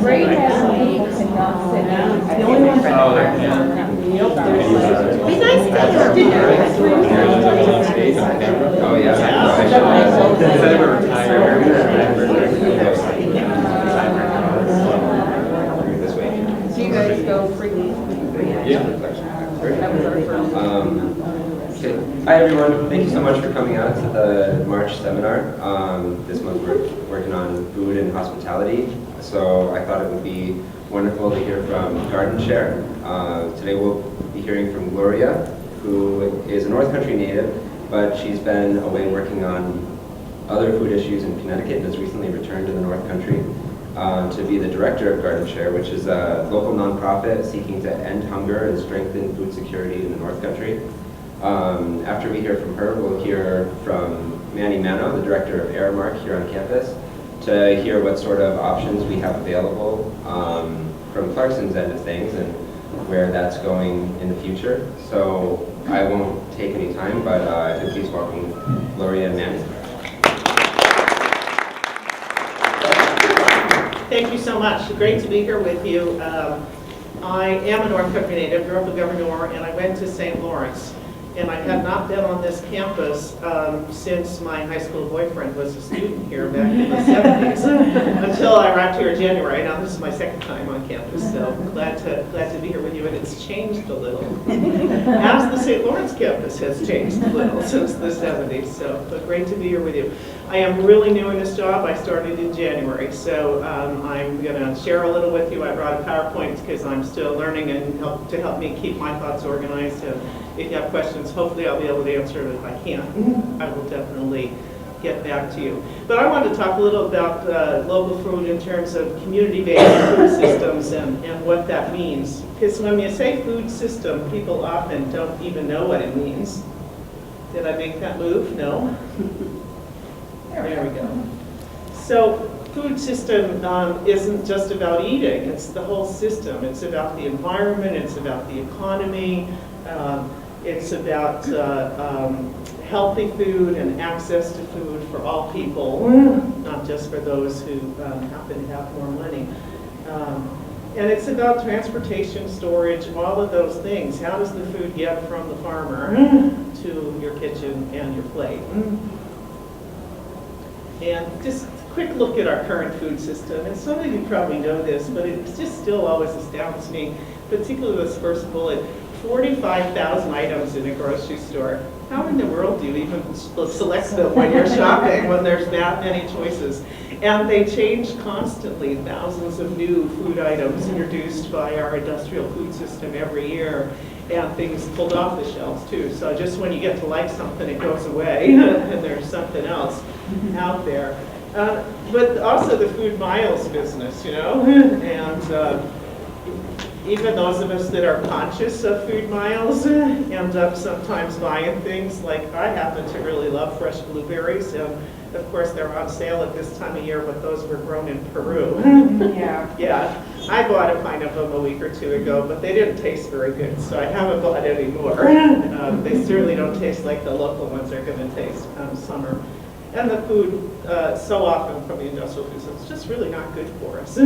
Great that people cannot sit down. The only ones that are. Be nice to Oh, yeah. This way. Do you guys go freely? Yeah. That was our first. Okay. Hi, everyone. Thank you so much for coming out to the March seminar. This month we're working on food and hospitality, so I thought it would be wonderful to hear from GardenShare. Today we'll be hearing from Gloria, who is a North Country native, but she's been away working on other food issues in Connecticut and has recently returned to the North Country to be the director of GardenShare, which is a local nonprofit seeking to end hunger and strengthen food security in the North Country. After we hear from her, we'll hear from Manny Mano, the director of Aramark here on campus, to hear what sort of options we have available from Clarkson's end of things and where that's going in the future. So I won't take any time, but if you please welcome Gloria and Manny. Thank you so much. Great to be here with you. I am a North Country native, grew up in Governor, and I went to St. Lawrence. And I had not been on this campus since my high school boyfriend was a student here back in the 70s, until I arrived here in January. Now this is my second time on campus, so glad to be here with you. And it's changed a little, as the St. Lawrence campus has changed a little since the 70s. So, but great to be here with you. I am really new in this job. I started in January, so I'm going to share a little with you. I brought a PowerPoint because I'm still learning and to help me keep my thoughts organized. If you have questions, hopefully I'll be able to answer them. If I can't, I will definitely get back to you. But I wanted to talk a little about local food in terms of community-based food systems and what that means. Because when you say food system, people often don't even know what it means. Did I make that move? No? There we go. So food system isn't just about eating, it's the whole system. It's about the environment, it's about the economy, it's about healthy food and access to food for all people, not just for those who happen to have more money. And it's about transportation, storage, all of those things. How does the food get from the farmer to your kitchen and your plate? And just a quick look at our current food system. And some of you probably know this, but it just still always astounds me, particularly this first bullet, 45,000 items in a grocery store. How in the world do you even select them when you're shopping, when there's that many choices? And they change constantly, thousands of new food items introduced by our industrial food system every year, and things pulled off the shelves too. So just when you get to like something, it goes away, and there's something else out there. But also the food miles business, you know, and even those of us that are conscious of food miles end up sometimes buying things. Like I happen to really love fresh blueberries, and of course they're on sale at this time of year, but those were grown in Peru. Yeah, I bought a pint of them a week or two ago, but they didn't taste very good, so I haven't bought any more. They certainly don't taste like the local ones are going to taste summer. And the food, so often from the industrial food, so it's just really not good for us.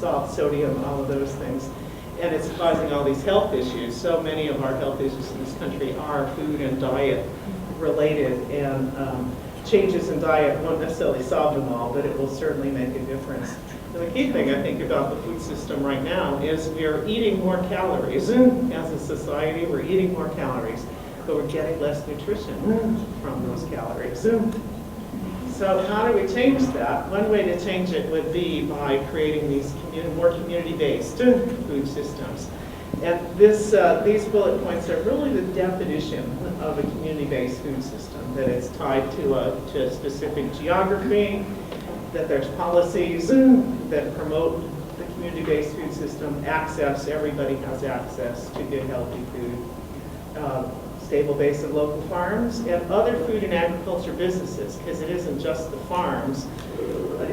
Salt, sodium, all of those things. And it's causing all these health issues. So many of our health issues in this country are food and diet related, and changes in diet won't necessarily solve them all, but it will certainly make a difference. And the key thing I think about the food system right now is we're eating more calories. As a society, we're eating more calories, but we're getting less nutrition from those calories. So how do we change that? One way to change it would be by creating these more community-based food systems. And these bullet points are really the definition of a community-based food system, that it's tied to a specific geography, that there's policies that promote the community-based food system, access, everybody has access to good, healthy food, stable base of local farms, and other food and agriculture businesses, because it isn't just the farms,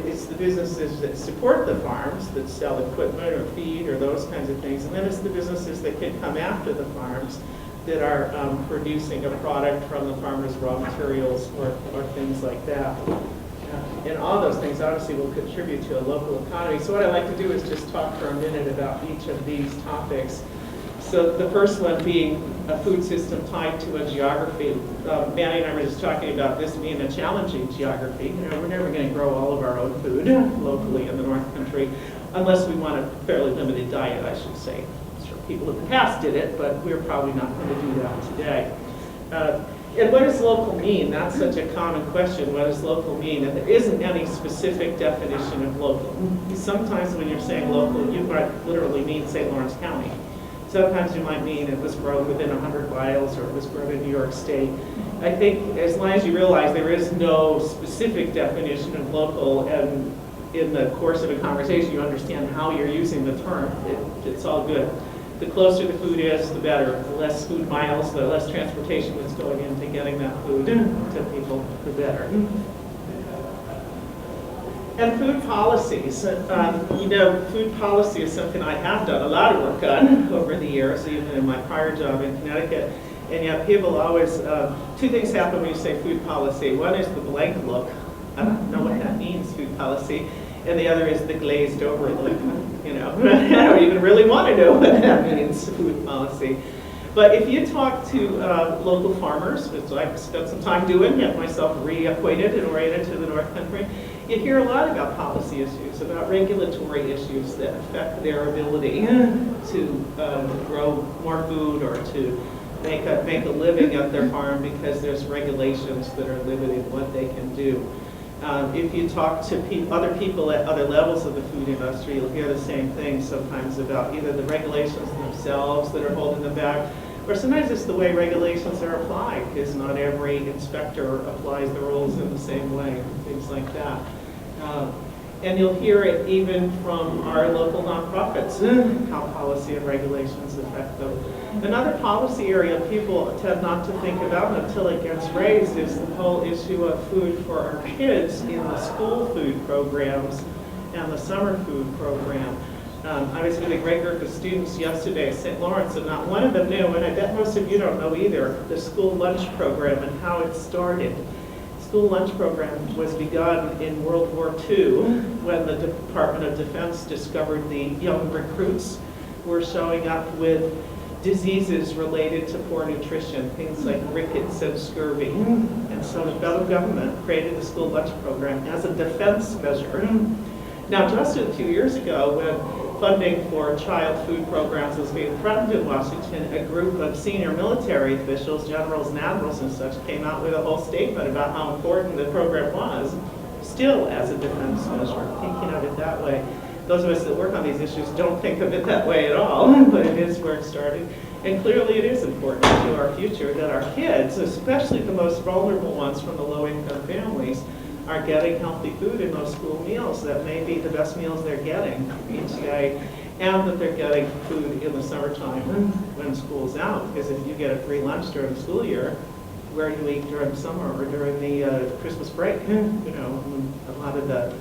it's the businesses that support the farms, that sell equipment or feed or those kinds of things, and then it's the businesses that can come after the farms that are producing a product from the farmer's raw materials or things like that. And all those things obviously will contribute to a local economy. So what I'd like to do is just talk for a minute about each of these topics. So the first one being a food system tied to a geography. Manny and I were just talking about this being a challenging geography. You know, we're never going to grow all of our own food locally in the North Country, unless we want a fairly limited diet, I should say. Sure, people in the past did it, but we're probably not going to do that today. And what does local mean? That's such a common question. What does local mean? And there isn't any specific definition of local. Sometimes when you're saying local, you might literally mean St. Lawrence County. Sometimes you might mean it was grown within 100 miles or it was grown in New York State. I think as long as you realize there is no specific definition of local, and in the course of a conversation you understand how you're using the term, it's all good. The closer the food is, the better. The less food miles, the less transportation that's going into getting that food to people, the better. And food policies. You know, food policy is something I have done a lot of work on over the years, even in my prior job in Connecticut. And yet people always, two things happen when you say food policy. One is the blank look. I don't know what that means, food policy. And the other is the glazed over look. You know, I don't even really want to know what that means, food policy. But if you talk to local farmers, which I've spent some time doing, get myself reacquainted and oriented to the North Country, you hear a lot about policy issues, about regulatory issues that affect their ability to grow more food or to make a living at their farm, because there's regulations that are limiting what they can do. If you talk to other people at other levels of the food industry, you'll hear the same thing sometimes about either the regulations themselves that are holding them back, or sometimes it's the way regulations are applied, because not every inspector applies the rules in the same way, things like that. And you'll hear it even from our local nonprofits, how policy and regulations affect them. Another policy area people tend not to think about until it gets raised is the whole issue of food for our kids in the school food programs and the summer food program. I was with a great group of students yesterday at St. Lawrence, and not one of them knew, and I bet most of you don't know either, the school lunch program and how it started. School lunch program was begun in World War II when the Department of Defense discovered the young recruits were showing up with diseases related to poor nutrition, things like rickets and scurvy. And so the federal government created the school lunch program as a defense measure. Now, just a few years ago, when funding for child food programs was being threatened in Washington, a group of senior military officials, generals and admirals and such, came out with a whole statement about how important the program was, still as a defense measure, thinking of it that way. Those of us that work on these issues don't think of it that way at all, but it is where it started. And clearly it is important to our future that our kids, especially the most vulnerable ones from the low-income families, are getting healthy food in those school meals that may be the best meals they're getting each day, and that they're getting food in the summertime when school's out. Because if you get a free lunch during the school year, where do you eat during the summer or during the Christmas break? You know, a lot of the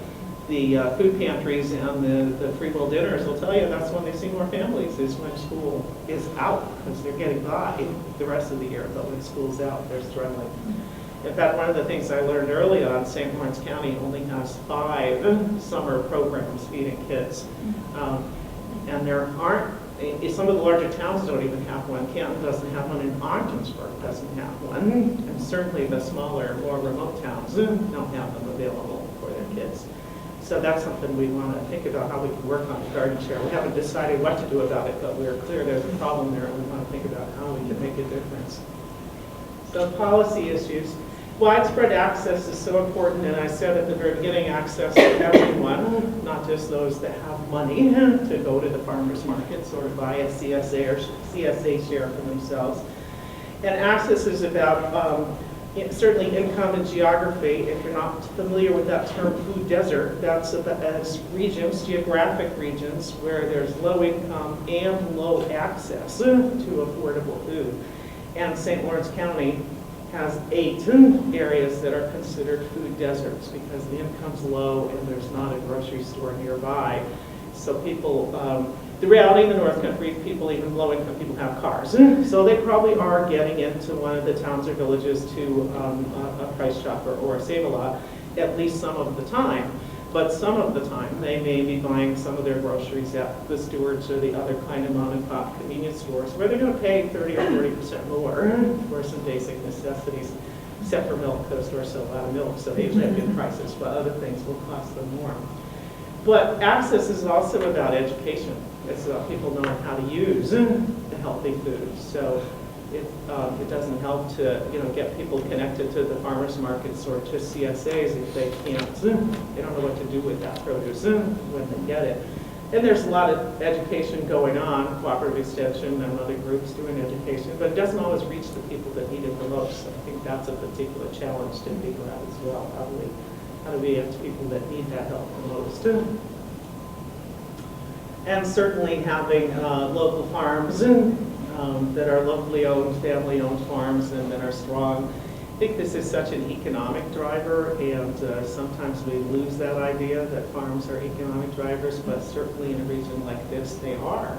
food pantries and the free will dinners will tell you that's when they see more families, is when school is out, because they're getting by the rest of the year, but when school's out, they're struggling. In fact, one of the things I learned early on, St. Lawrence County only has 5 summer programs feeding kids. And there aren't, some of the larger towns don't even have one. Canton doesn't have one, and Ogdensburg doesn't have one. And certainly the smaller, more remote towns don't have them available for their kids. So that's something we want to think about, how we can work on the garden share. We haven't decided what to do about it, but we're clear there's a problem there, and we want to think about how we can make a difference. So policy issues. Widespread access is so important, and I said at the very beginning, access to everyone, not just those that have money to go to the farmers markets or to buy a CSA share for themselves. And access is about certainly income and geography. If you're not familiar with that term, food desert, that's as regions, geographic regions, where there's low income and low access to affordable food. And St. Lawrence County has 8 areas that are considered food deserts because the income's low and there's not a grocery store nearby. So people, the reality in the North Country, people, even low-income people, have cars. So they probably are getting into one of the towns or villages to a Price Chopper or a Save-A-Lot. at least some of the time. But some of the time, they may be buying some of their groceries at the Stewart's or the other kind of mom and pop convenience stores, where they're going to pay 30 or 40% more for some basic necessities, except for milk, because stores sell a lot of milk, so they usually have good prices, but other things will cost them more. But access is also about education. It's about people knowing how to use the healthy food. So it doesn't help to get people connected to the farmers markets or to CSAs if they can't. They don't know what to do with that produce when they get it. And there's a lot of education going on, cooperative extension and other groups doing education, but it doesn't always reach the people that need it the most. So I think that's a particular challenge to figure out as well, probably how do we get to people that need that help the most. And certainly having local farms that are locally owned, family-owned farms and that are strong. I think this is such an economic driver, and sometimes we lose that idea that farms are economic drivers, but certainly in a region like this, they are.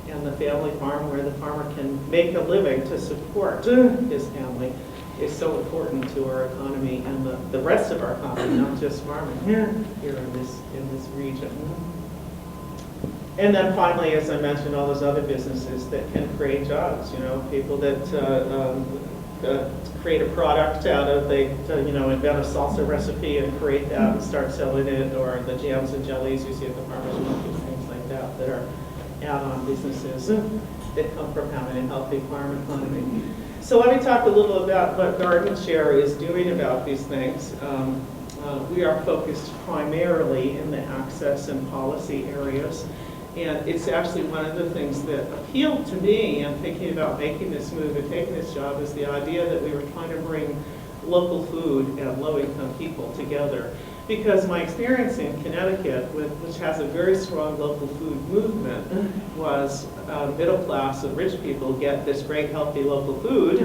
And the family farm where the farmer can make a living to support his family is so important to our economy and the rest of our economy, not just farming here in this region. And then finally, as I mentioned, all those other businesses that can create jobs, people that create a product out of, they invent a salsa recipe and create that and start selling it, or the jams and jellies you see at the farmers market, things like that, that are add-on businesses that come from having a healthy farm economy. So let me talk a little about what GardenShare is doing about these things. We are focused primarily in the access and policy areas. And it's actually one of the things that appealed to me in thinking about making this move and taking this job is the idea that we were trying to bring local food and low-income people together. Because my experience in Connecticut, which has a very strong local food movement, was middle class and rich people get this great healthy local food,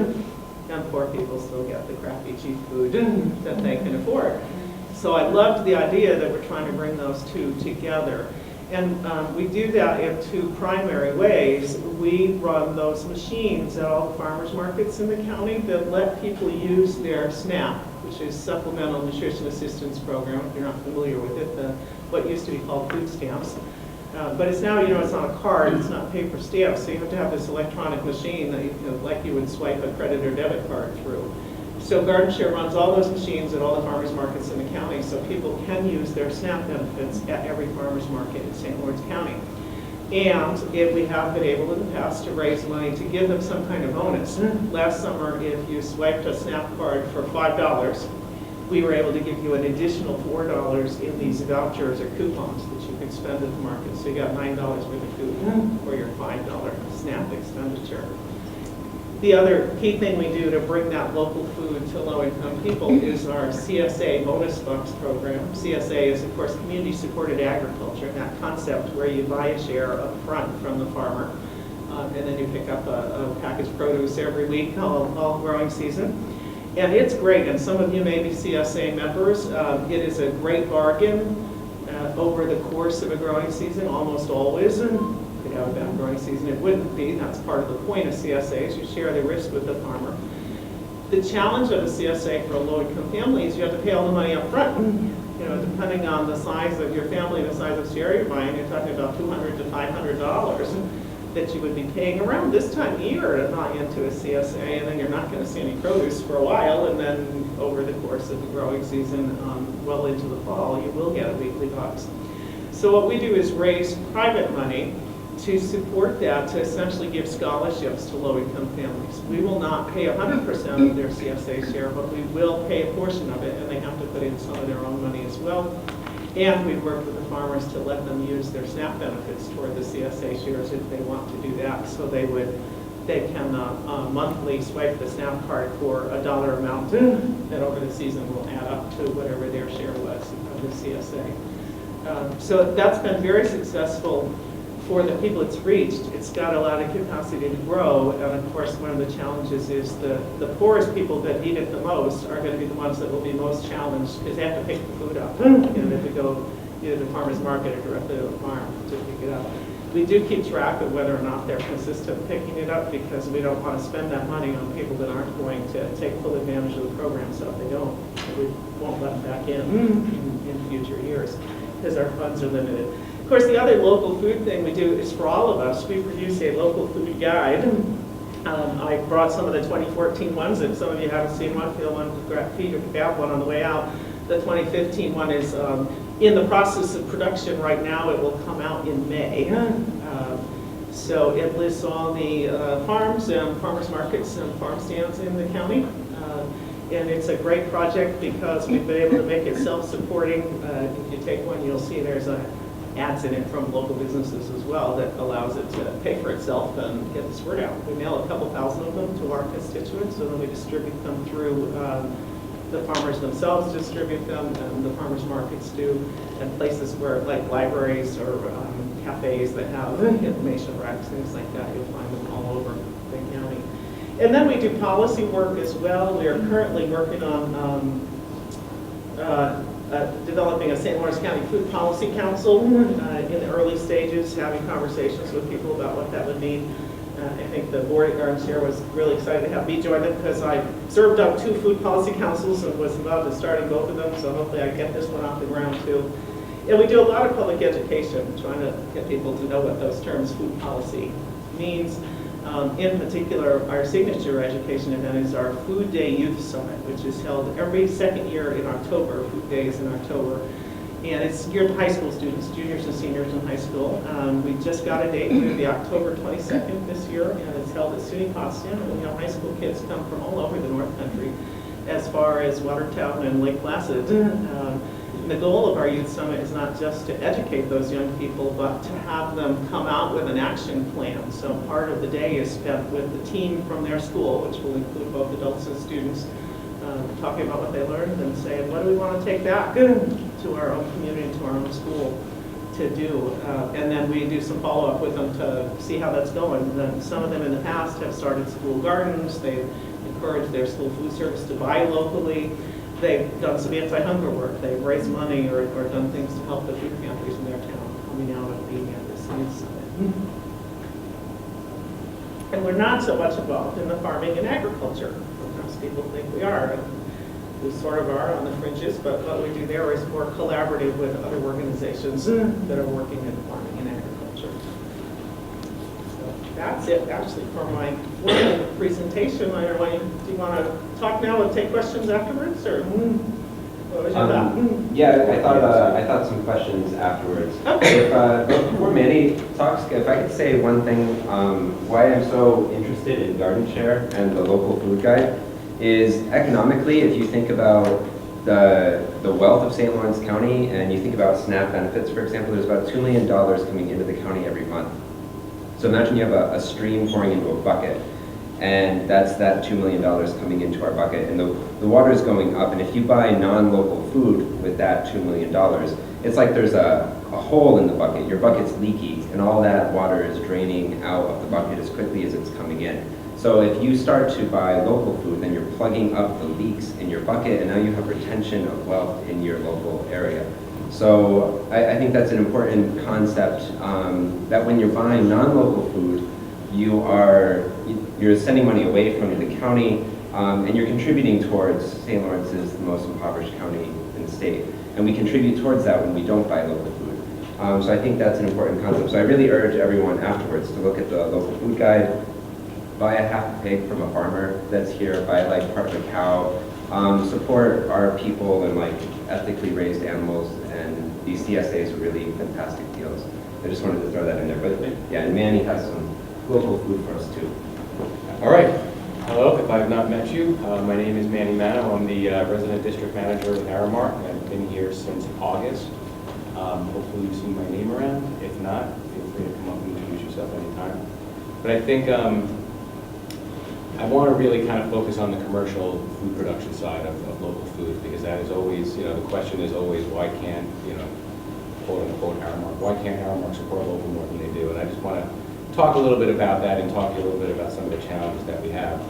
and poor people still get the crappy cheap food that they can afford. So I loved the idea that we're trying to bring those two together. And we do that in two primary ways. We run those machines at all the farmers markets in the county that let people use their SNAP, which is Supplemental Nutrition Assistance Program. If you're not familiar with it, what used to be called food stamps. But it's now, it's on a card, it's not paper stamps, so you have to have this electronic machine that like you would swipe a credit or debit card through. So GardenShare runs all those machines at all the farmers markets in the county, so people can use their SNAP benefits at every farmers market in St. Lawrence County. And we have been able in the past to raise money to give them some kind of bonus. Last summer, if you swiped a SNAP card for $5, we were able to give you an additional $4 in these vouchers or coupons that you could spend at the market. So you got $9 worth of food for your $5 SNAP expenditure. The other key thing we do to bring that local food to low-income people is our CSA bonus bucks program. CSA is, of course, community supported agriculture, that concept where you buy a share up front from the farmer, and then you pick up a packaged produce every week all growing season. And it's great, and some of you may be CSA members. It is a great bargain over the course of a growing season, almost always. Could have a bad growing season, it wouldn't be. That's part of the point of CSAs. You share the risk with the farmer. The challenge of a CSA for a low-income family is you have to pay all the money up front. Depending on the size of your family, the size of share you're buying, you're talking about $200 to $500 that you would be paying around this time of year to buy into a CSA, and then you're not going to see any produce for a while, and then over the course of the growing season, well into the fall, you will get a weekly box. So what we do is raise private money to support that, to essentially give scholarships to low-income families. We will not pay 100% of their CSA share, but we will pay a portion of it, and they have to put in some of their own money as well. And we've worked with the farmers to let them use their SNAP benefits toward the CSA shares if they want to do that. So they can monthly swipe the SNAP card for a dollar amount that over the season will add up to whatever their share was of the CSA. So that's been very successful for the people it's reached. It's got a lot of capacity to grow, and of course one of the challenges is the poorest people that need it the most are going to be the ones that will be most challenged because they have to pick the food up. They have to go either to the farmer's market or directly to the farm to pick it up. We do keep track of whether or not they're consistent picking it up because we don't want to spend that money on people that aren't going to take full advantage of the program. So if they don't, we won't let them back in future years because our funds are limited. Of course, the other local food thing we do is for all of us. We produce a local food guide. I brought some of the 2014 ones. If some of you haven't seen one, feel one to grab one on the way out. The 2015 one is in the process of production right now. It will come out in May. So it lists all the farms and farmers markets and farm stands in the county. And it's a great project because we've been able to make it self-supporting. If you take one, you'll see there's ads in it from local businesses as well that allows it to pay for itself and get this word out. We mail a couple thousand of them to our constituents, and then we distribute them through the farmers themselves distribute them, and the farmers markets do, and places where, like libraries or cafes that have information racks, things like that, you'll find them all over the county. And then we do policy work as well. We are currently working on developing a St. Lawrence County Food Policy Council in the early stages, having conversations with people about what that would mean. I think the board at gardenshare was really excited to have me join it because I served on 2 food policy councils and was involved in starting both of them, so hopefully I get this one off the ground too. And we do a lot of public education, trying to get people to know what those terms food policy means. In particular, our signature education event is our Food Day Youth Summit, which is held every second year in October. Food Day is in October. And it's geared to high school students, juniors and seniors in high school. We just got a date for the October 22nd this year, and it's held at SUNY Potsdam. And we have high school kids come from all over the North Country, as far as Watertown and Lake Placid. The goal of our Youth Summit is not just to educate those young people, but to have them come out with an action plan. So part of the day is spent with the team from their school, which will include both adults and students, talking about what they learned and saying, what do we want to take back to our own community, to our own school to do. And then we do some follow-up with them to see how that's going. And then some of them in the past have started school gardens. They've encouraged their school food service to buy locally. They've done some anti-hunger work. They've raised money or done things to help the food pantries in their town coming out of being at this youth summit. And we're not so much involved in the farming and agriculture. Sometimes people think we are, and we sort of are on the fringes, but what we do there is more collaborative with other organizations that are working in farming and agriculture. So that's it, actually, for my formal presentation. Do you want to talk now and take questions afterwards, or what was your thought? Yeah, I thought some questions afterwards. Okay. Before Manny talks, if I could say one thing, why I'm so interested in gardenshare and the local food guide is economically, if you think about the wealth of St. Lawrence County and you think about SNAP benefits, for example, there's about $2 million coming into the county every month. So imagine you have a stream pouring into a bucket, and that's that $2 million coming into our bucket, and the water is going up, and if you buy non-local food with that $2 million, it's like there's a hole in the bucket. Your bucket's leaky, and all that water is draining out of the bucket as quickly as it's coming in. So if you start to buy local food, then you're plugging up the leaks in your bucket, and now you have retention of wealth in your local area. So I think that's an important concept, that when you're buying non-local food, you're sending money away from the county, and you're contributing towards St. Lawrence is the most impoverished county in the state. And we contribute towards that when we don't buy local food. So I think that's an important concept. So I really urge everyone afterwards to look at the local food guide, buy a half a pig from a farmer that's here, buy like part of a cow, support our people and like ethically raised animals, and these CSAs are really fantastic deals. I just wanted to throw that in there. But yeah, and Manny has some local food for us too. All right. Hello, if I have not met you, my name is Manny Mano. I'm the resident district manager with Aramark, and I've been here since August. Hopefully you've seen my name around. If not, feel free to come up and introduce yourself anytime. But I think I want to really kind of focus on the commercial food production side of local food, because that is always, the question is always, why can't, quote unquote, Aramark, why can't Aramark support local more than they do? And I just want to talk a little bit about that and talk to you a little bit about some of the challenges that we have.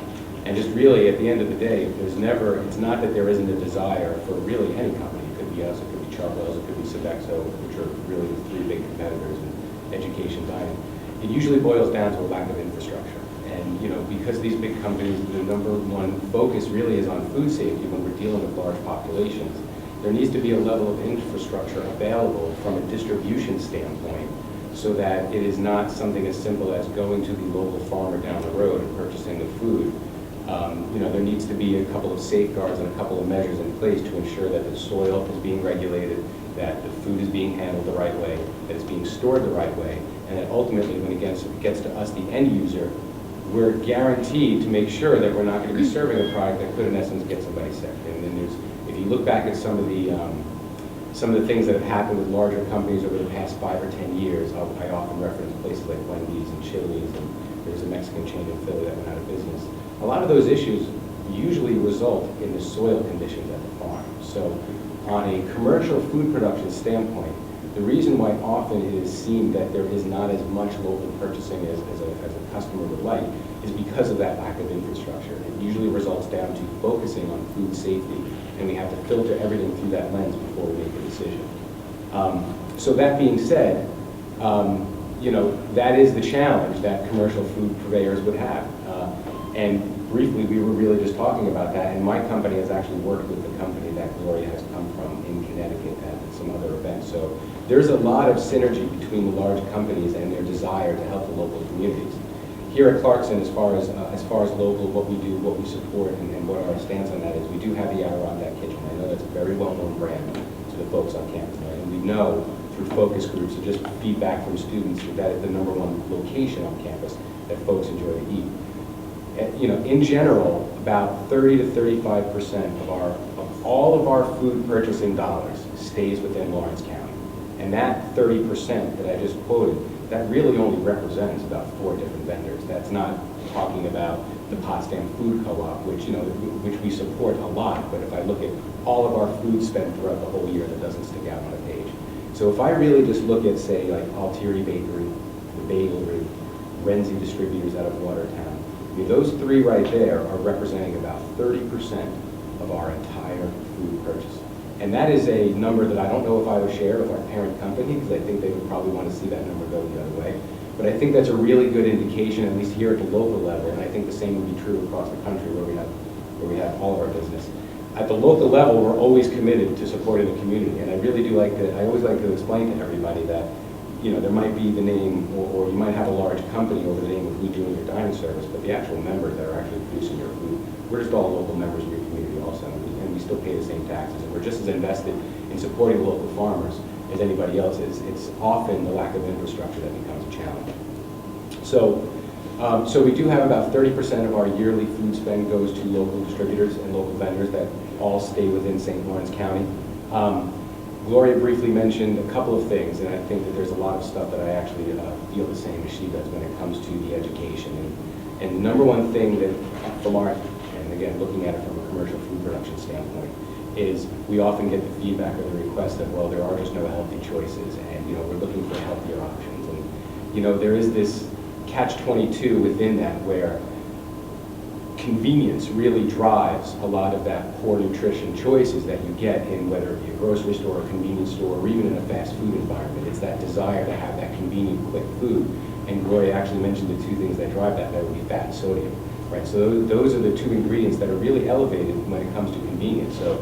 And just really, at the end of the day, it's not that there isn't a desire for really any company. It could be us, it could be Charles, it could be Sodexo, which are really the 3 big competitors in education, dining, it usually boils down to a lack of infrastructure. And because these big companies, the number one focus really is on food safety when we're dealing with large populations, there needs to be a level of infrastructure available from a distribution standpoint so that it is not something as simple as going to the local farmer down the road and purchasing the food. There needs to be a couple of safeguards and a couple of measures in place to ensure that the soil is being regulated, that the food is being handled the right way, that it's being stored the right way, and that ultimately when it gets to us, the end user, we're guaranteed to make sure that we're not going to be serving a product that could in essence get somebody sick. And then if you look back at some of the things that have happened with larger companies over the past 5 or 10 years, I often reference places like Wendy's and Chili's, and there's a Mexican chain in Philly that went out of business. A lot of those issues usually result in the soil conditions at the farm. So on a commercial food production standpoint, the reason why often it is seen that there is not as much local purchasing as a customer would like is because of that lack of infrastructure. It usually results down to focusing on food safety, and we have to filter everything through that lens before we make a decision. So that being said, that is the challenge that commercial food purveyors would have. And briefly, we were really just talking about that, and my company has actually worked with the company that Gloria has come from in Connecticut at some other events. So there's a lot of synergy between the large companies and their desire to help the local communities. Here at Clarkson, as far as local, what we do, what we support, and what our stance on that is, we do have the Adirondack Kitchen. I know that's a very well-known brand to the folks on campus, right? And we know through focus groups and just feedback from students that is the #1 location on campus that folks enjoy to eat. In general, about 30 to 35% of all of our food purchasing dollars stays within Lawrence County. And that 30% that I just quoted, that really only represents about 4 different vendors. That's not talking about the Potsdam Food Co-op, which we support a lot, but if I look at all of our food spent throughout the whole year, that doesn't stick out on a page. So if I really just look at, say, like Altieri Bakery, the Bagelry, Renzi Distributors out of Watertown, those 3 right there are representing about 30% of our entire food purchase. And that is a number that I don't know if I would share with our parent company, because I think they would probably want to see that number go the other way. But I think that's a really good indication, at least here at the local level, and I think the same would be true across the country where we have all of our business. At the local level, we're always committed to supporting the community, and I really do I always like to explain to everybody that there might be the name, or you might have a large company over the name of who's doing your dining service, but the actual members that are actually producing your food, we're just all local members of your community also, and we still pay the same taxes, and we're just as invested in supporting local farmers as anybody else is. It's often the lack of infrastructure that becomes a challenge. So we do have about 30% of our yearly food spend goes to local distributors and local vendors that all stay within St. Lawrence County. Gloria briefly mentioned a couple of things, and I think that there's a lot of stuff that I actually feel the same as she does when it comes to the education. And the #1 thing that from our, and again, looking at it from a commercial food production standpoint, is we often get the feedback or the request that, well, there are just no healthy choices, and we're looking for healthier options. And there is this catch-22 within that where convenience really drives a lot of that poor nutrition choices that you get in whether it be a grocery store, a convenience store, or even in a fast food environment. It's that desire to have that convenient, quick food. And Gloria actually mentioned the 2 things that drive that. That would be fat and sodium, right? So those are the 2 ingredients that are really elevated when it comes to convenience. So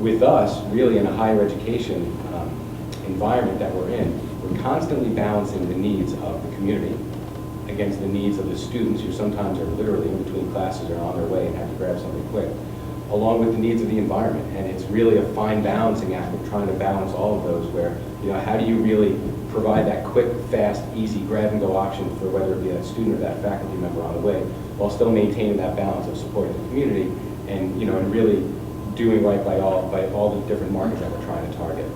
with us, really in a higher education environment that we're in, we're constantly balancing the needs of the community against the needs of the students who sometimes are literally in between classes or on their way and have to grab something quick, along with the needs of the environment. And it's really a fine balancing act of trying to balance all of those where, how do you really provide that quick, fast, easy grab-and-go option for whether it be that student or that faculty member on the way, while still maintaining that balance of supporting the community and, and really doing right by all the different markets that we're trying to target.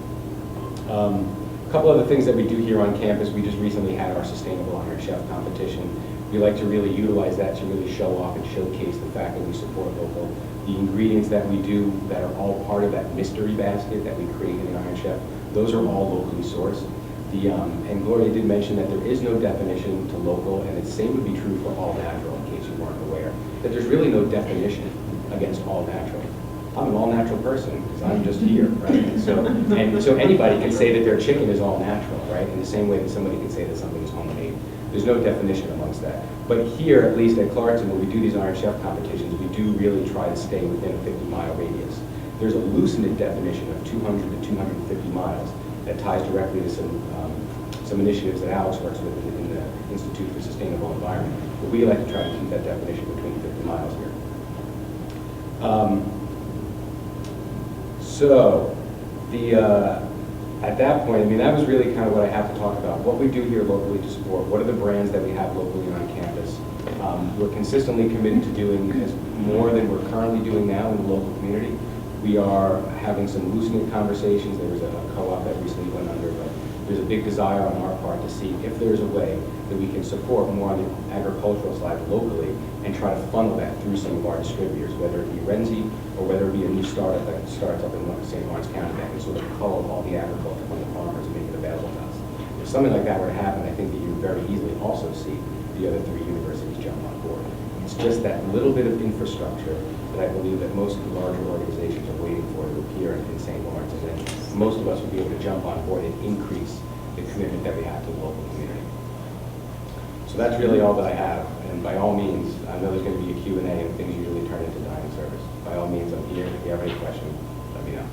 A couple other things that we do here on campus, we just recently had our Sustainable Iron Chef competition. We like to really utilize that to really show off and showcase the fact that we support local. The ingredients that we do that are all part of that mystery basket that we create in the Iron Chef, those are all locally sourced. And Gloria did mention that there is no definition to local, and the same would be true for all natural, in case you weren't aware, that there's really no definition against all natural. I'm an all-natural person because I'm just here, right? And so anybody can say that their chicken is all natural, right? In the same way that somebody can say that something is homemade. There's no definition amongst that. But here, at least at Clarkson, when we do these Iron Chef competitions, we do really try to stay within a 50-mile radius. There's a loosened definition of 200 to 250 miles that ties directly to some initiatives that Alex works with in the Institute for Sustainable Environment. But we like to try to keep that definition between 50 miles here. At that point, I mean, that was really kind of what I have to talk about. What we do here locally to support, what are the brands that we have locally on campus. We're consistently committed to doing more than we're currently doing now in the local community. We are having some loosening conversations. There was a co-op that recently went under, but there's a big desire on our part to see if there's a way that we can support more on the agricultural side locally and try to funnel that through some of our distributors, whether it be Renzi or whether it be a new startup that starts up in St. Lawrence County that can sort of cull all the agriculture from the farmers and make it available to us. If something like that were to happen, I think that you would very easily also see the other 3 universities jump on board. It's just that little bit of infrastructure that I believe that most larger organizations are waiting for to appear in St. Lawrence, and then most of us would be able to jump on board and increase the commitment that we have to the local community. So that's really all that I have, and by all means, I know there's going to be a Q&A and things usually turn into dining service. By all means, I'm here. If you have any questions, let me know.